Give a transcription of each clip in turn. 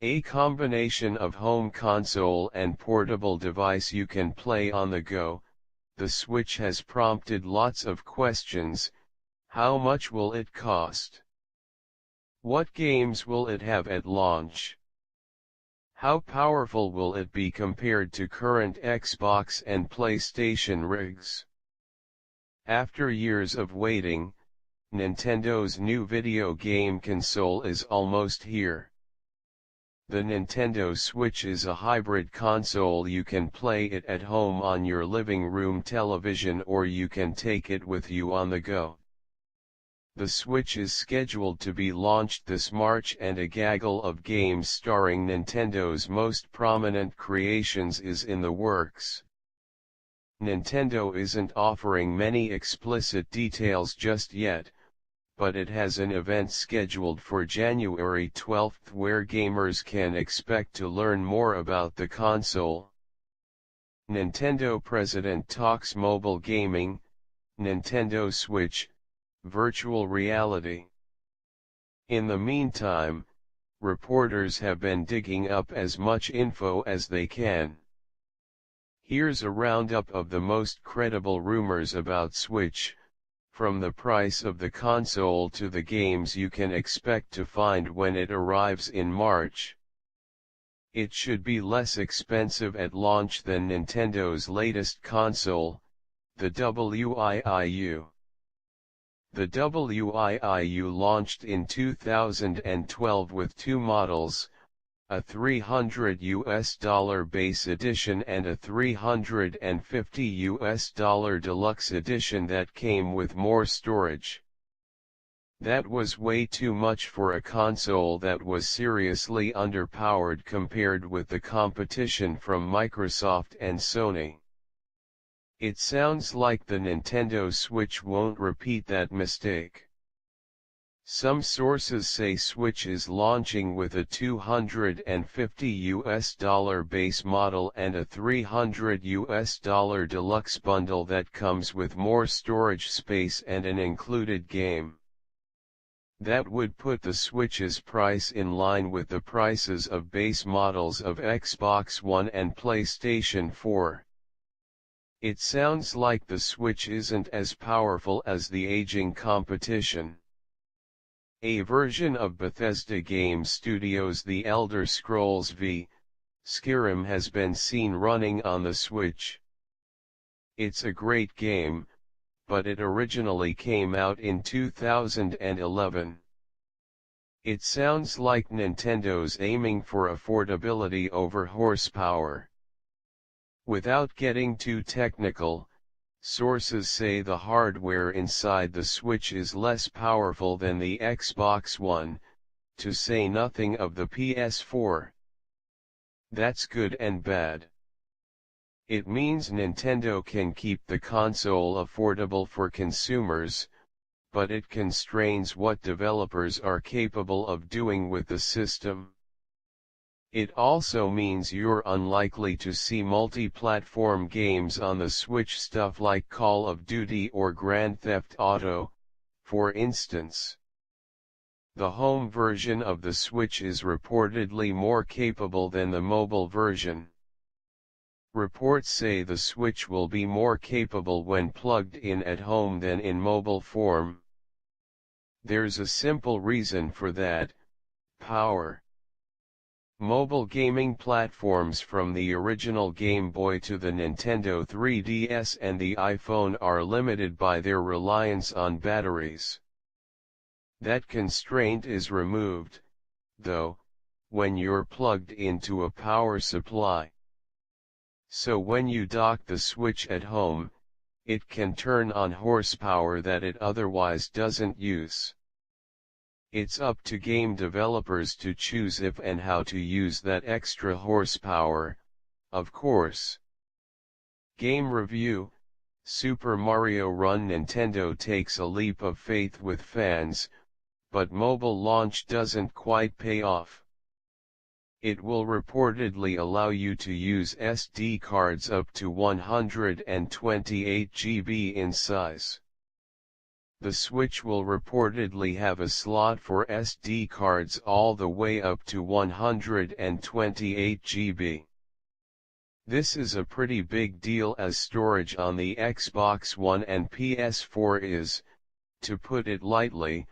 A combination of home console and portable device you can play on the go, the Switch has prompted lots of questions. How much will it cost? What games will it have at launch? How powerful will it be compared to current Xbox and PlayStation rigs? After years of waiting, Nintendo's new video game console is almost here. The Nintendo Switch is a hybrid console. You can play it at home on your living room television, or you can take it with you on the go. The Switch is scheduled to be launched this March, and a gaggle of games starring Nintendo's most prominent creations is in the works. Nintendo isn't offering many explicit details just yet, but it has an event scheduled for January 12 where gamers can expect to learn more about the console. Nintendo President talks mobile gaming, Nintendo Switch, virtual reality. In the meantime, reporters have been digging up as much info as they can. Here's a roundup of the most credible rumors about Switch, from the price of the console to the games you can expect to find when it arrives in March. It should be less expensive at launch than Nintendo's latest console, the Wii U. The Wii U launched in 2012 with two models, a $300 base edition and a $350 deluxe edition that came with more storage. That was way too much for a console that was seriously underpowered compared with the competition from Microsoft and Sony. It sounds like the Nintendo Switch won't repeat that mistake. Some sources say Switch is launching with a $250 base model and a $300 deluxe bundle that comes with more storage space and an included game. That would put the Switch's price in line with the prices of base models of Xbox One and PlayStation 4. It sounds like the Switch isn't as powerful as the aging competition. A version of Bethesda Game Studios' The Elder Scrolls V: Skyrim has been seen running on the Switch. It's a great game, but it originally came out in 2011. It sounds like Nintendo's aiming for affordability over horsepower. Without getting too technical, sources say the hardware inside the Switch is less powerful than the Xbox One, to say nothing of the PS4. That's good and bad. It means Nintendo can keep the console affordable for consumers, but it constrains what developers are capable of doing with the system. It also means you're unlikely to see multi-platform games on the Switch, stuff like Call of Duty or Grand Theft Auto, for instance. The home version of the Switch is reportedly more capable than the mobile version. Reports say the Switch will be more capable when plugged in at home than in mobile form. There's a simple reason for that: power. Mobile gaming platforms from the original Game Boy to the Nintendo 3DS and the iPhone are limited by their reliance on batteries. That constraint is removed, though, when you're plugged into a power supply. So when you dock the Switch at home, it can turn on horsepower that it otherwise doesn't use. It's up to game developers to choose if and how to use that extra horsepower, of course. Game review: Super Mario Run. Nintendo takes a leap of faith with fans, but mobile launch doesn't quite pay off. It will reportedly allow you to use SD cards up to 128 GB in size. The Switch will reportedly have a slot for SD cards all the way up to 128 GB. This is a pretty big deal as storage on the Xbox One and PS4 is, to put it lightly,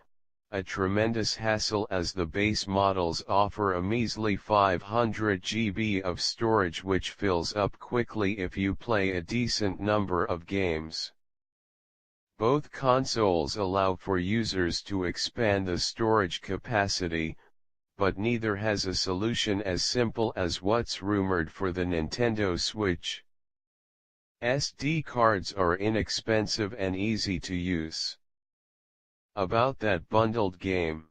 a tremendous hassle as the base models offer a measly 500 GB of storage which fills up quickly if you play a decent number of games. Both consoles allow for users to expand the storage capacity, but neither has a solution as simple as what's rumored for the Nintendo Switch. SD cards are inexpensive and easy to use. About that bundled game.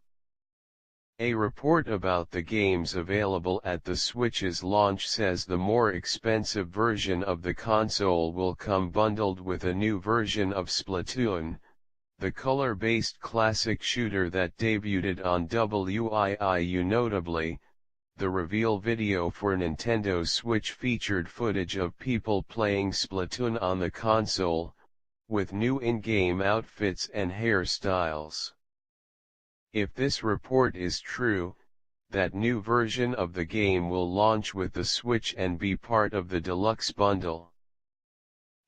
A report about the games available at the Switch's launch says the more expensive version of the console will come bundled with a new version of Splatoon, the color-based classic shooter that debuted on Wii U. Notably, the reveal video for Nintendo Switch featured footage of people playing Splatoon on the console, with new in-game outfits and hairstyles. If this report is true, that new version of the game will launch with the Switch and be part of the deluxe bundle.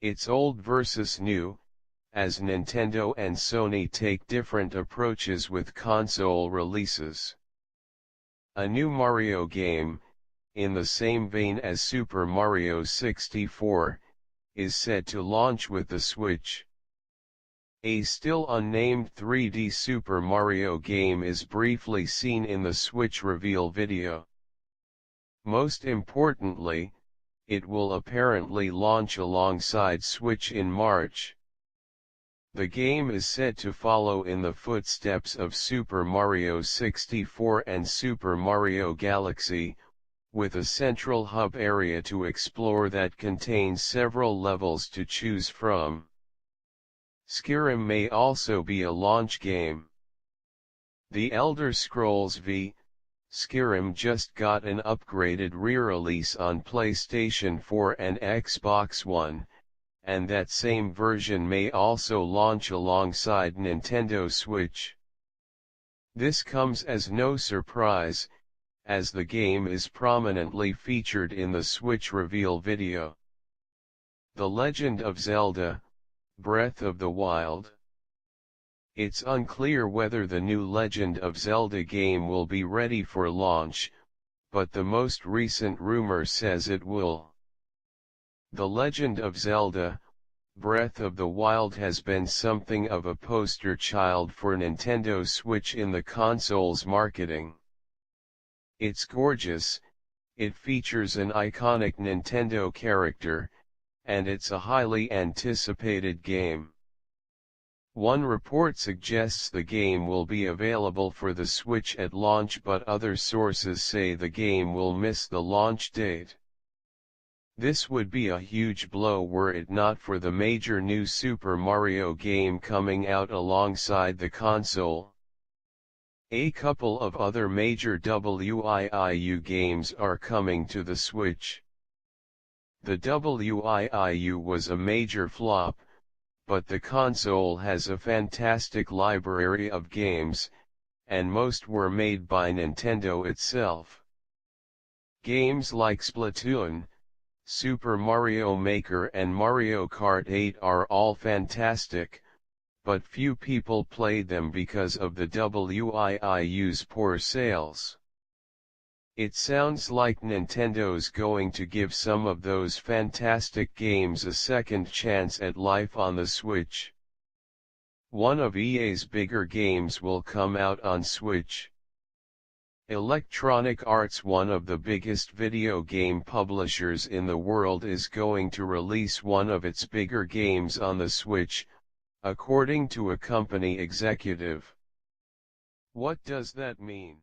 It's old versus new, as Nintendo and Sony take different approaches with console releases. A new Mario game, in the same vein as Super Mario 64, is set to launch with the Switch. A still unnamed 3D Super Mario game is briefly seen in the Switch reveal video. Most importantly, it will apparently launch alongside Switch in March. The game is said to follow in the footsteps of Super Mario 64 and Super Mario Galaxy, with a central hub area to explore that contains several levels to choose from. Skyrim may also be a launch game. The Elder Scrolls V: Skyrim just got an upgraded re-release on PlayStation 4 and Xbox One, and that same version may also launch alongside Nintendo Switch. This comes as no surprise, as the game is prominently featured in the Switch reveal video. The Legend of Zelda: Breath of the Wild. It's unclear whether the new Legend of Zelda game will be ready for launch, but the most recent rumor says it will. The Legend of Zelda: Breath of the Wild has been something of a poster child for Nintendo Switch in the console's marketing. It's gorgeous, it features an iconic Nintendo character, and it's a highly anticipated game. One report suggests the game will be available for the Switch at launch, but other sources say the game will miss the launch date. This would be a huge blow were it not for the major new Super Mario game coming out alongside the console. A couple of other major Wii U games are coming to the Switch. The Wii U was a major flop, but the console has a fantastic library of games, and most were made by Nintendo itself. Games like Splatoon, Super Mario Maker and Mario Kart 8 are all fantastic, but few people played them because of the Wii U's poor sales. It sounds like Nintendo's going to give some of those fantastic games a second chance at life on the Switch. One of EA's bigger games will come out on Switch. Electronic Arts, one of the biggest video game publishers in the world, is going to release one of its bigger games on the Switch, according to a company executive. What does that mean?